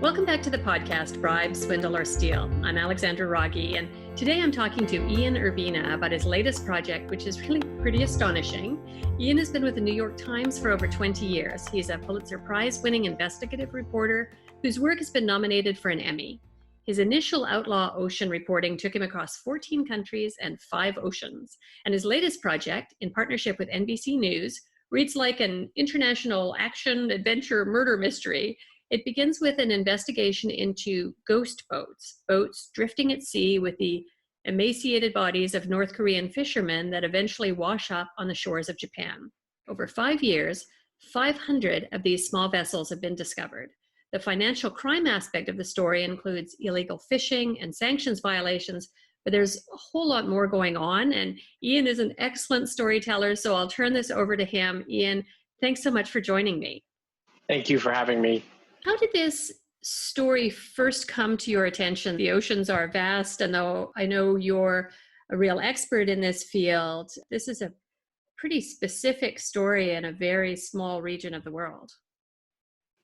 Welcome back to the podcast, Bribe, Swindle, or Steal. I'm Alexandra Rogge, and today I'm talking to Ian Urbina about his latest project, which is really pretty astonishing. Ian has been with the New York Times for over 20 years. He's a Pulitzer Prize-winning investigative reporter whose work has been nominated for an Emmy. His initial Outlaw Ocean reporting took him across 14 countries and 5 oceans. And his latest project, in partnership with NBC News, reads like an international action, adventure, murder mystery. It begins with an investigation into ghost boats, boats drifting at sea with the emaciated bodies of North Korean fishermen that eventually wash up on the shores of Japan. Over 5 years, 500 of these small vessels have been discovered. The financial crime aspect of the story includes illegal fishing and sanctions violations, but there's a whole lot more going on, and Ian is an excellent storyteller, so I'll turn this over to him. Ian, thanks so much for joining me. Thank you for having me. How did this story first come to your attention? The oceans are vast, and though I know you're a real expert in this field, this is a pretty specific story in a very small region of the world.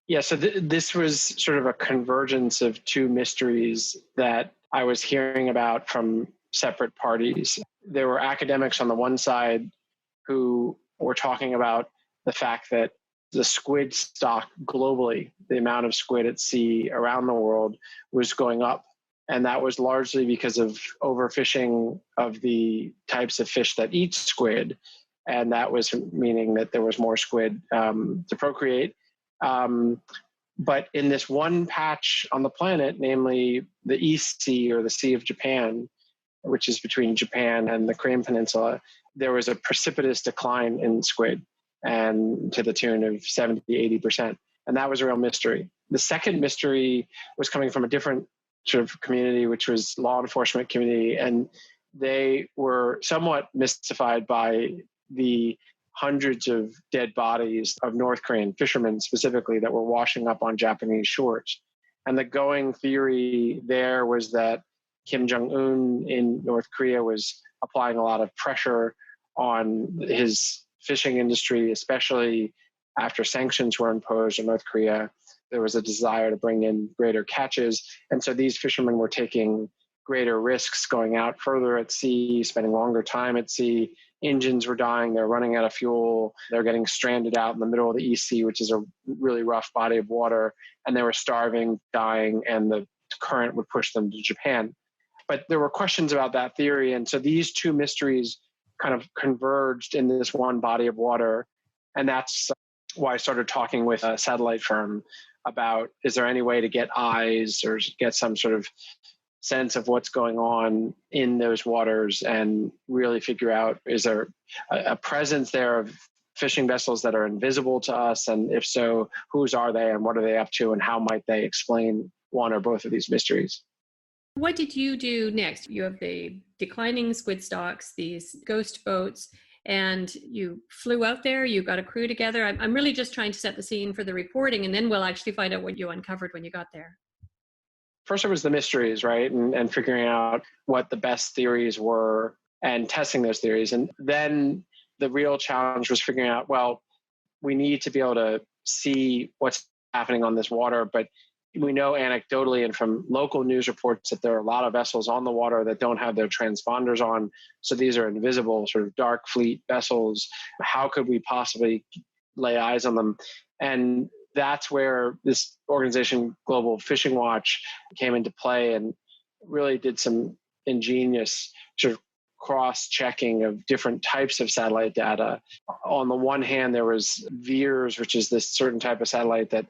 Yeah, so this was sort of a convergence of two mysteries that I was hearing about from separate parties. There were academics on the one side who were talking about the fact that the squid stock globally, the amount of squid at sea around the world, was going up. And that was largely because of overfishing of the types of fish that eat squid. And that was meaning that there was more squid to procreate. But in this one patch on the planet, namely the East Sea or the Sea of Japan, which is between Japan and the Korean Peninsula, there was a precipitous decline in squid, and to the tune of 70, 80%. And that was a real mystery. The second mystery was coming from a different sort of community, which was law enforcement community. And they were somewhat mystified by the hundreds of dead bodies of North Korean fishermen specifically that were washing up on Japanese shores. And the going theory there was that Kim Jong-un in North Korea was applying a lot of pressure on his fishing industry, especially after sanctions were imposed on North Korea. There was a desire to bring in greater catches. And so these fishermen were taking greater risks, going out further at sea, spending longer time at sea. Engines were dying, they're running out of fuel, they're getting stranded out in the middle of the East Sea, which is a really rough body of water, and they were starving, dying, and the current would push them to Japan. But there were questions about that theory, and so these two mysteries kind of converged in this one body of water. And that's why I started talking with a satellite firm about, is there any way to get eyes or get some sort of sense of what's going on in those waters and really figure out, is there a presence there of fishing vessels that are invisible to us? And if so, whose are they and what are they up to and how might they explain one or both of these mysteries? What did you do next? You have the declining squid stocks, these ghost boats, and you flew out there, you got a crew together. I'm really just trying to set the scene for the reporting, and then we'll actually find out what you uncovered when you got there. First, it was the mysteries, right? And figuring out what the best theories were and testing those theories. And then the real challenge was figuring out, well, we need to be able to see what's happening on this water, but we know anecdotally and from local news reports that there are a lot of vessels on the water that don't have their transponders on. So these are invisible, sort of dark fleet vessels. How could we possibly lay eyes on them? And that's where this organization, Global Fishing Watch, came into play and really did some ingenious sort of cross-checking of different types of satellite data. On the one hand, there was VEERS, which is this certain type of satellite that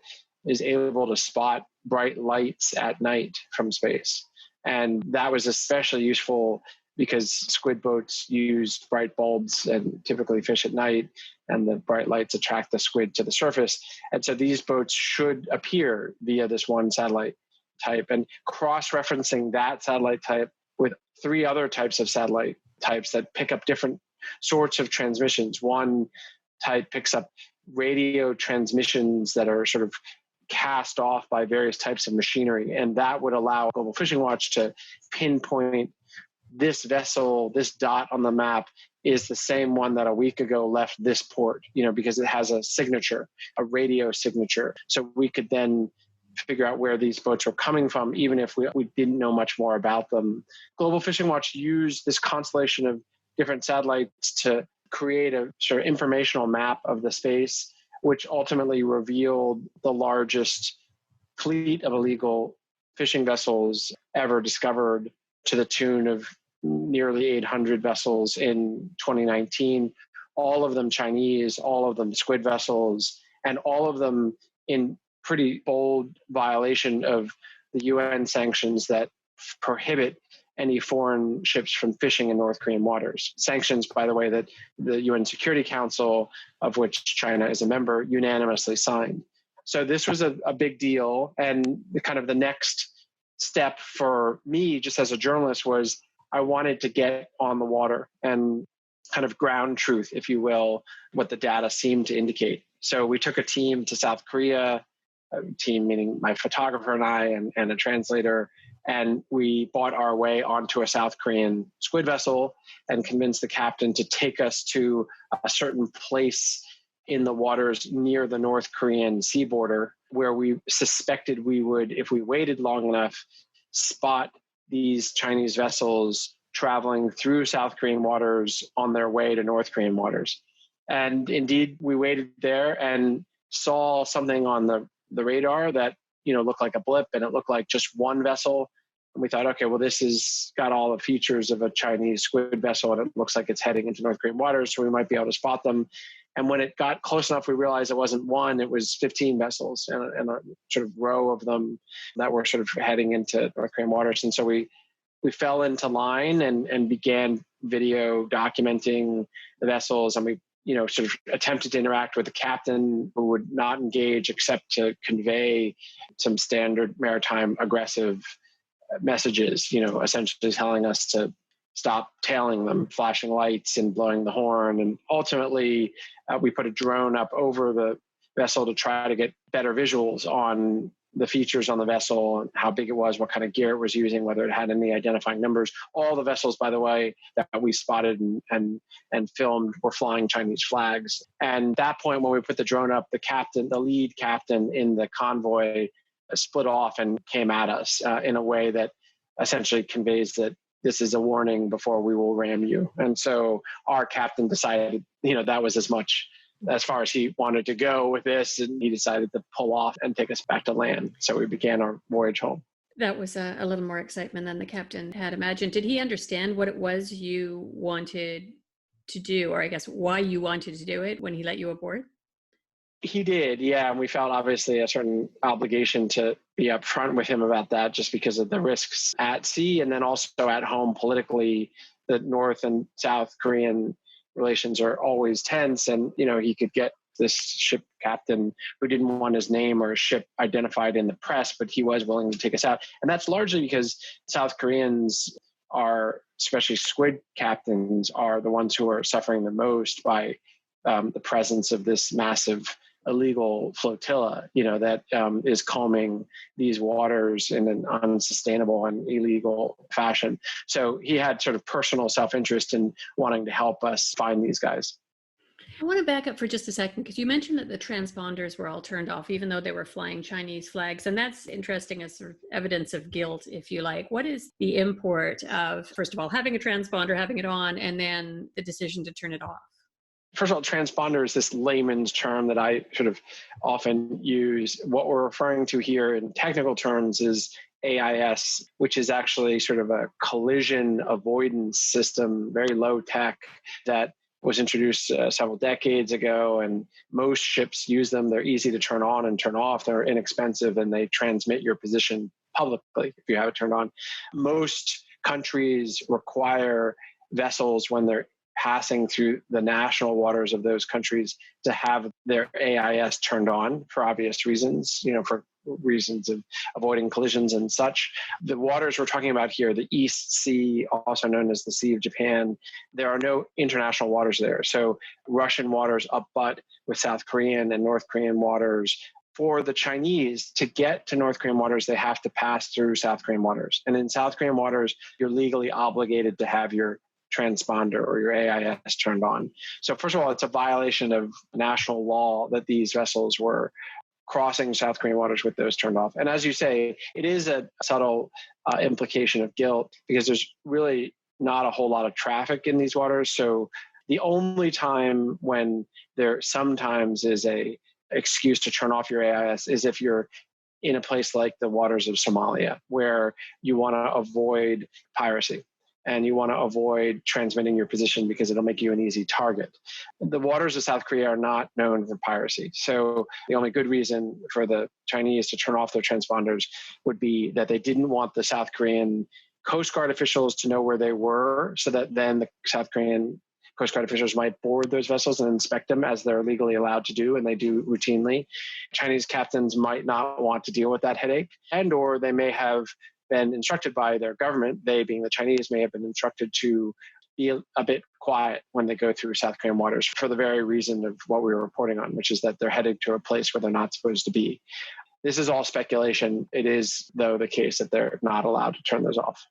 is able to spot bright lights at night from space. And that was especially useful because squid boats use bright bulbs and typically fish at night, and the bright lights attract the squid to the surface. And so these boats should appear via this one satellite type, and cross-referencing that satellite type with 3 other types of satellite types that pick up different sorts of transmissions. One type picks up radio transmissions that are sort of cast off by various types of machinery. And that would allow Global Fishing Watch to pinpoint this vessel, this dot on the map is the same one that a week ago left this port, because it has a signature, a radio signature. So we could then figure out where these boats were coming from, even if we didn't know much more about them. Global Fishing Watch used this constellation of different satellites to create a sort of informational map of the space, which ultimately revealed the largest fleet of illegal fishing vessels ever discovered, to the tune of nearly 800 vessels in 2019, all of them Chinese, all of them squid vessels, and all of them in pretty bold violation of the UN sanctions that prohibit any foreign ships from fishing in North Korean waters. Sanctions, by the way, that the UN Security Council, of which China is a member, unanimously signed. So this was a big deal. And the next step for me, just as a journalist, was I wanted to get on the water and kind of ground truth, if you will, what the data seemed to indicate. So we took a team to South Korea, a team meaning my photographer and I and a translator, and we bought our way onto a South Korean squid vessel and convinced the captain to take us to a certain place in the waters near the North Korean sea border, where we suspected we would, if we waited long enough, spot these Chinese vessels traveling through South Korean waters on their way to North Korean waters. And indeed, we waited there and saw something on the radar that looked like a blip, and it looked like just one vessel. And we thought, okay, well, this has got all the features of a Chinese squid vessel, and it looks like it's heading into North Korean waters, so we might be able to spot them. And when it got close enough, we realized it wasn't one, it was 15 vessels and a sort of row of them that were sort of heading into North Korean waters. And so we fell into line and began video documenting the vessels. And we sort of attempted to interact with the captain, who would not engage except to convey some standard maritime aggressive messages, essentially telling us to stop tailing them, flashing lights and blowing the horn. And ultimately, we put a drone up over the vessel to try to get better visuals on the features on the vessel and how big it was, what kind of gear it was using, whether it had any identifying numbers. All the vessels, by the way, that we spotted and filmed were flying Chinese flags. And at that point, when we put the drone up, the lead captain in the convoy split off and came at us in a way that essentially conveys that this is a warning before we will ram you. And so our captain decided, that was as far as he wanted to go with this, and he decided to pull off and take us back to land. So we began our voyage home. That was a little more excitement than the captain had imagined. Did he understand what it was you wanted to do, or I guess why you wanted to do it when he let you aboard? He did, yeah. And we felt obviously a certain obligation to be upfront with him about that, just because of the risks at sea and then also at home politically. The North and South Korean relations are always tense, and he could get this ship captain who didn't want his name or his ship identified in the press, but he was willing to take us out. And that's largely because South Koreans are, especially squid captains, are the ones who are suffering the most by the presence of this massive illegal flotilla, that is combing these waters in an unsustainable and illegal fashion. So he had sort of personal self-interest in wanting to help us find these guys. I want to back up for just a second, because you mentioned that the transponders were all turned off, even though they were flying Chinese flags. And that's interesting as sort of evidence of guilt, if you like. What is the import of, first of all, having a transponder, having it on, and then the decision to turn it off? First of all, transponder is this layman's term that I sort of often use. What we're referring to here in technical terms is AIS, which is actually sort of a collision avoidance system, very low tech, that was introduced several decades ago. And most ships use them. They're easy to turn on and turn off. They're inexpensive, and they transmit your position publicly if you have it turned on. Most countries require vessels, when they're passing through the national waters of those countries, to have their AIS turned on for obvious reasons, for reasons of avoiding collisions and such. The waters we're talking about here, the East Sea, also known as the Sea of Japan, there are no international waters there. So Russian waters abut with South Korean and North Korean waters. For the Chinese to get to North Korean waters, they have to pass through South Korean waters. And in South Korean waters, you're legally obligated to have your transponder or your AIS turned on. So first of all, it's a violation of national law that these vessels were crossing South Korean waters with those turned off. And as you say, it is a subtle implication of guilt because there's really not a whole lot of traffic in these waters. So the only time when there sometimes is a excuse to turn off your AIS is if you're in a place like the waters of Somalia, where you want to avoid piracy and you want to avoid transmitting your position because it'll make you an easy target. The waters of South Korea are not known for piracy. So the only good reason for the Chinese to turn off their transponders would be that they didn't want the South Korean Coast Guard officials to know where they were, so that then the South Korean Coast Guard officials might board those vessels and inspect them as they're legally allowed to do, and they do routinely. Chinese captains might not want to deal with that headache, and or they may have been instructed by their government, they being the Chinese, may have been instructed to be a bit quiet when they go through South Korean waters for the very reason of what we were reporting on, which is that they're headed to a place where they're not supposed to be. This is all speculation. It is, though, the case that they're not allowed to turn those off.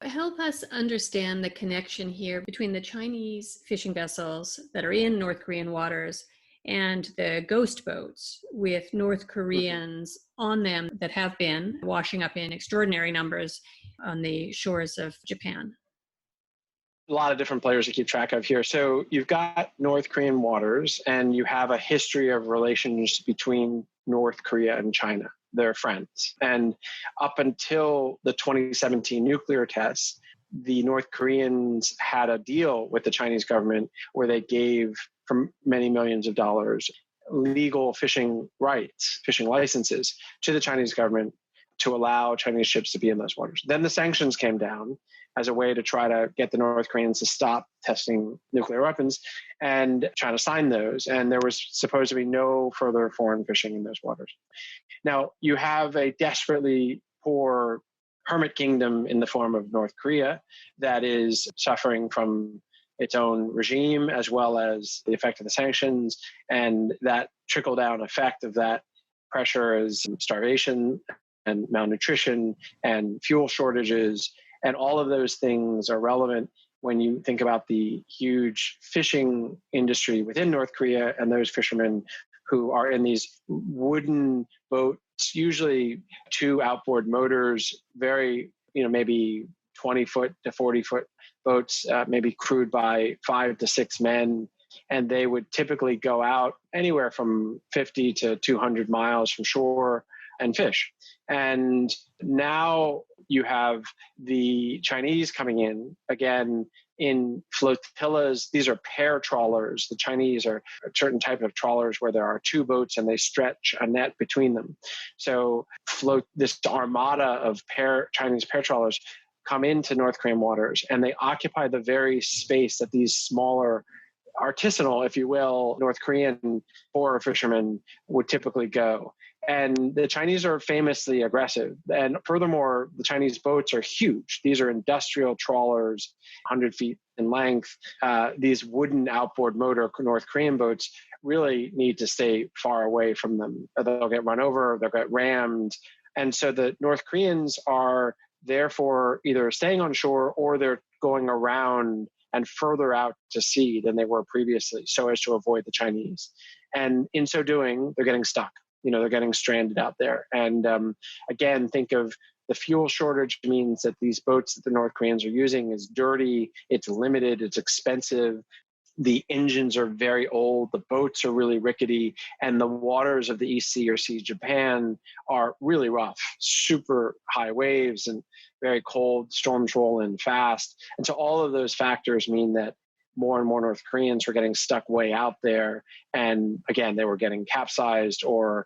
Help us understand the connection here between the Chinese fishing vessels that are in North Korean waters and the ghost boats with North Koreans on them that have been washing up in extraordinary numbers on the shores of Japan. A lot of different players to keep track of here. So you've got North Korean waters, and you have a history of relations between North Korea and China. They're friends. And up until the 2017 nuclear tests, the North Koreans had a deal with the Chinese government where they gave, for many millions of dollars, legal fishing rights, fishing licenses to the Chinese government to allow Chinese ships to be in those waters. Then the sanctions came down as a way to try to get the North Koreans to stop testing nuclear weapons, and China signed those, and there was supposed to be no further foreign fishing in those waters. Now, you have a desperately poor hermit kingdom in the form of North Korea that is suffering from its own regime as well as the effect of the sanctions, and that trickle-down effect of that pressure is starvation and malnutrition and fuel shortages. And all of those things are relevant when you think about the huge fishing industry within North Korea and those fishermen who are in these wooden boats, usually 2 outboard motors, very, maybe 20-foot to 40-foot boats, maybe crewed by 5 to 6 men. And they would typically go out anywhere from 50 to 200 miles from shore and fish. And now you have the Chinese coming in, again, in flotillas. These are pair trawlers. The Chinese are a certain type of trawlers where there are 2 boats and they stretch a net between them. So this armada of Chinese pair trawlers come into North Korean waters, and they occupy the very space that these smaller, artisanal, if you will, North Korean foreign fishermen would typically go. And the Chinese are famously aggressive. And furthermore, the Chinese boats are huge. These are industrial trawlers, 100 feet in length. These wooden outboard motor North Korean boats really need to stay far away from them. They'll get run over, they'll get rammed. And so the North Koreans are therefore either staying on shore or they're going around and further out to sea than they were previously, so as to avoid the Chinese. And in so doing, they're getting stuck. They're getting stranded out there. And again, think of the fuel shortage means that these boats that the North Koreans are using is dirty, it's limited, it's expensive. The engines are very old, the boats are really rickety, and the waters of the East Sea or Sea Japan are really rough, super high waves and very cold, storms roll in fast. And so all of those factors mean that more and more North Koreans were getting stuck way out there. And again, they were getting capsized or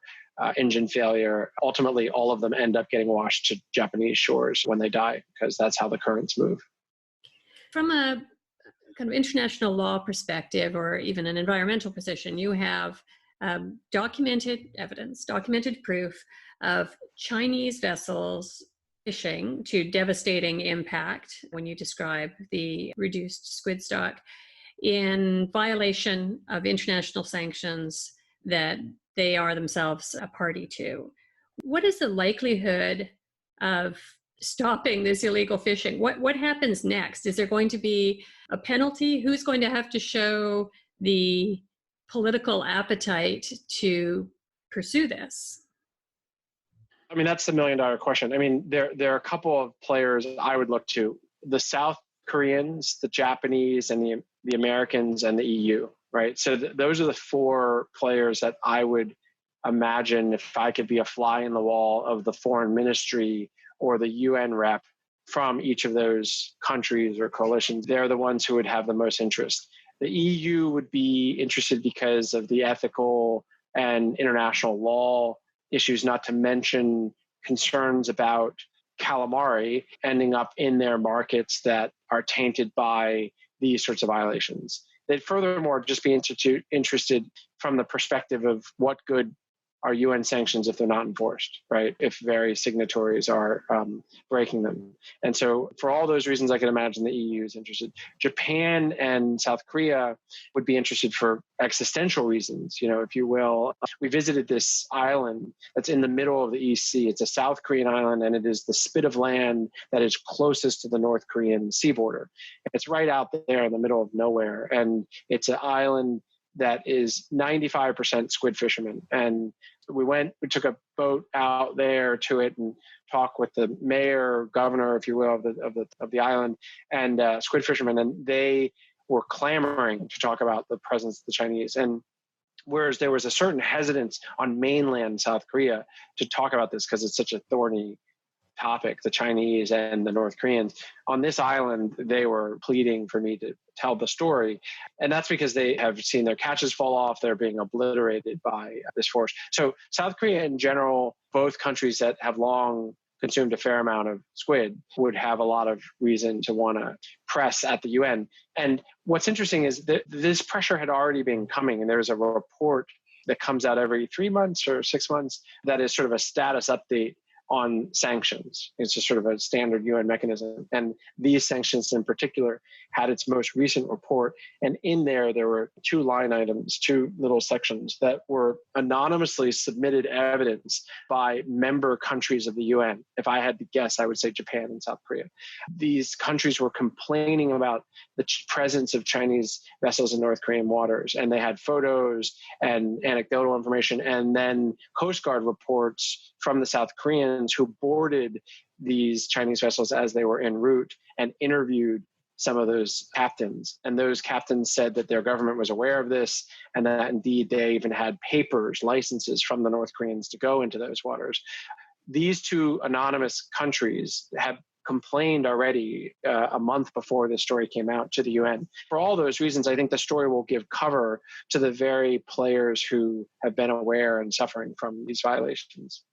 engine failure. Ultimately, all of them end up getting washed to Japanese shores when they die, because that's how the currents move. From a kind of international law perspective, or even an environmental position, you have documented evidence, documented proof of Chinese vessels fishing to devastating impact when you describe the reduced squid stock in violation of international sanctions that they are themselves a party to. What is the likelihood of stopping this illegal fishing? What happens next? Is there going to be a penalty? Who's going to have to show the political appetite to pursue this? I mean, that's the $1 million question. I mean, there are a couple of players I would look to: the South Koreans, the Japanese, and the Americans and the EU. Right. So those are the four players that I would imagine, if I could be a fly in the wall of the foreign ministry or the UN rep from each of those countries or coalitions, they're the ones who would have the most interest. The EU would be interested because of the ethical and international law issues, not to mention concerns about calamari ending up in their markets that are tainted by these sorts of violations. They'd furthermore just be interested from the perspective of what good are UN sanctions if they're not enforced, right? If various signatories are breaking them. And so for all those reasons, I can imagine the EU is interested. Japan and South Korea would be interested for existential reasons, if you will. We visited this island that's in the middle of the East Sea. It's a South Korean island, and it is the spit of land that is closest to the North Korean sea border. It's right out there in the middle of nowhere. And it's an island that is 95% squid fishermen. And we took a boat out there to it and talked with the mayor, governor, if you will, of the island, and squid fishermen. And they were clamoring to talk about the presence of the Chinese. And whereas there was a certain hesitance on mainland South Korea to talk about this because it's such a thorny topic, the Chinese and the North Koreans, on this island, they were pleading for me to tell the story. And that's because they have seen their catches fall off. They're being obliterated by this force. So South Korea in general, both countries that have long consumed a fair amount of squid, would have a lot of reason to want to press at the UN. And what's interesting is that this pressure had already been coming. And there's a report that comes out every 3 months or 6 months that is sort of a status update on sanctions. It's just sort of a standard UN mechanism. And these sanctions in particular had its most recent report. And in there were 2 line items, 2 little sections that were anonymously submitted evidence by member countries of the UN. If I had to guess, I would say Japan and South Korea. These countries were complaining about the presence of Chinese vessels in North Korean waters. And they had photos and anecdotal information, and then Coast Guard reports from the South Koreans who boarded these Chinese vessels as they were en route and interviewed some of those captains. And those captains said that their government was aware of this, and that indeed they even had papers, licenses from the North Koreans to go into those waters. These 2 anonymous countries have complained already a month before this story came out to the UN. For all those reasons, I think the story will give cover to the very players who have been aware and suffering from these violations.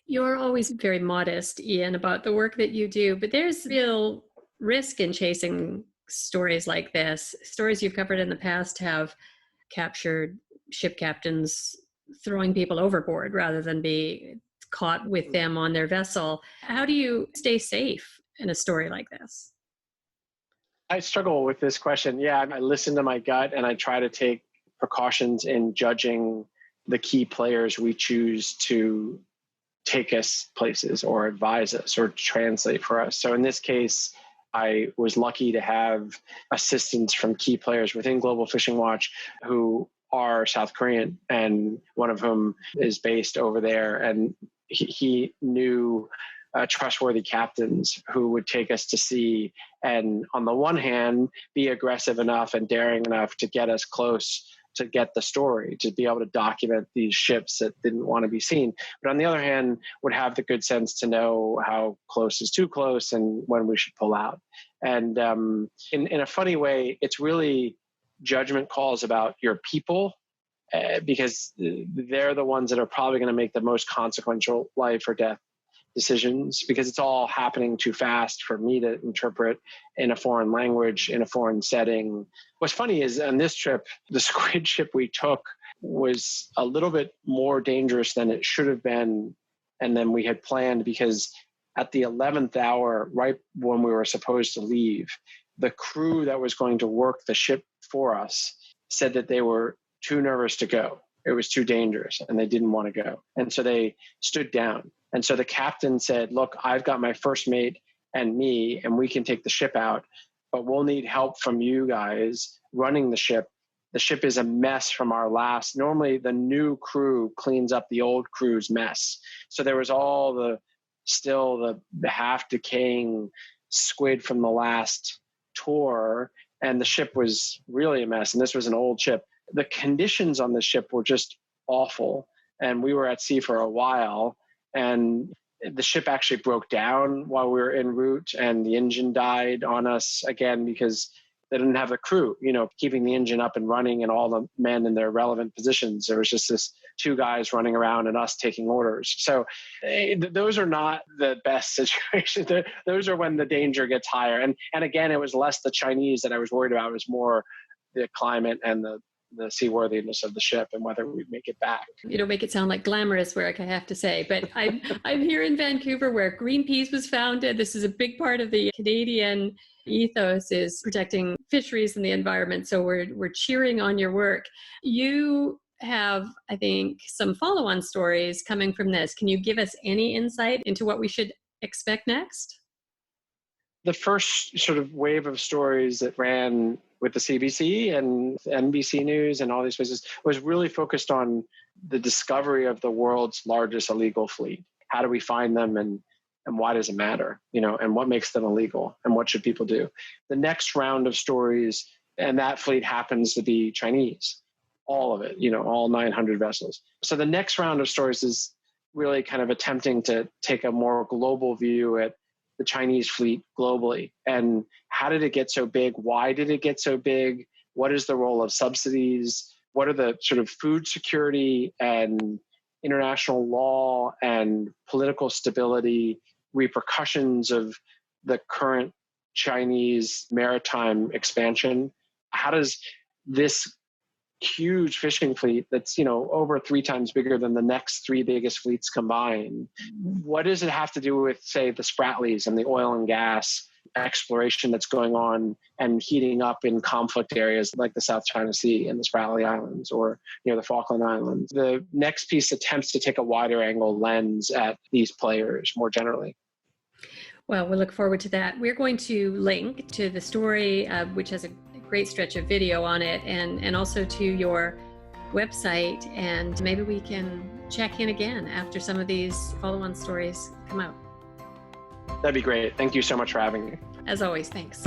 You're always very modest, Ian, about the work that you do, but there's real risk in chasing stories like this. Stories you've covered in the past have captured ship captains throwing people overboard rather than be caught with them on their vessel. How do you stay safe in a story like this? I struggle with this question. Yeah, I listen to my gut and I try to take precautions in judging the key players we choose to take us places or advise us or translate for us. So in this case, I was lucky to have assistance from key players within Global Fishing Watch who are South Korean, and one of whom is based over there. And he knew trustworthy captains who would take us to sea and, on the one hand, be aggressive enough and daring enough to get us close to get the story, to be able to document these ships that didn't want to be seen. But on the other hand, would have the good sense to know how close is too close and when we should pull out. And in a funny way, it's really judgment calls about your people, because they're the ones that are probably going to make the most consequential life or death decisions, because it's all happening too fast for me to interpret in a foreign language, in a foreign setting. What's funny is on this trip, the squid ship we took was a little bit more dangerous than it should have been and then we had planned, because at the 11th hour, right when we were supposed to leave, the crew that was going to work the ship for us said that they were too nervous to go. It was too dangerous and they didn't want to go. And so they stood down. And so the captain said, look, I've got my first mate and me, and we can take the ship out, but we'll need help from you guys running the ship The ship is a mess from our last. Normally, the new crew cleans up the old crew's mess. So there was all the half decaying squid from the last tour, and the ship was really a mess. And this was an old ship. The conditions on the ship were just awful. And we were at sea for a while, and the ship actually broke down while we were en route, and the engine died on us again because they didn't have the crew, keeping the engine up and running and all the men in their relevant positions. There was just this 2 guys running around and us taking orders. So those are not the best situations. Those are when the danger gets higher. And again, it was less the Chinese that I was worried about. It was more the climate and the seaworthiness of the ship and whether we'd make it back. You don't make it sound like glamorous work, I have to say, but I'm here in Vancouver where Greenpeace was founded. This is a big part of the Canadian ethos, is protecting fisheries and the environment. So we're cheering on your work. You have, I think, some follow-on stories coming from this. Can you give us any insight into what we should expect next? The first sort of wave of stories that ran with the CBC and NBC News and all these places was really focused on the discovery of the world's largest illegal fleet. How do we find them, and why does it matter? And what makes them illegal, and what should people do? The next round of stories, and that fleet happens to be Chinese, all of it, all 900 vessels. So the next round of stories is really kind of attempting to take a more global view at the Chinese fleet globally. And how did it get so big? Why did it get so big? What is the role of subsidies? What are the sort of food security and international law and political stability repercussions of the current Chinese maritime expansion? How does this huge fishing fleet that's over 3 times bigger than the next 3 biggest fleets combined, what does it have to do with, say, the Spratlys and the oil and gas exploration that's going on and heating up in conflict areas like the South China Sea and the Spratly Islands, or the Falkland Islands? The next piece attempts to take a wider angle lens at these players more generally. Well, we look forward to that. We're going to link to the story, which has a great stretch of video on it, and also to your website, and maybe we can check in again after some of these follow-on stories come out. That'd be great. Thank you so much for having me. As always, thanks.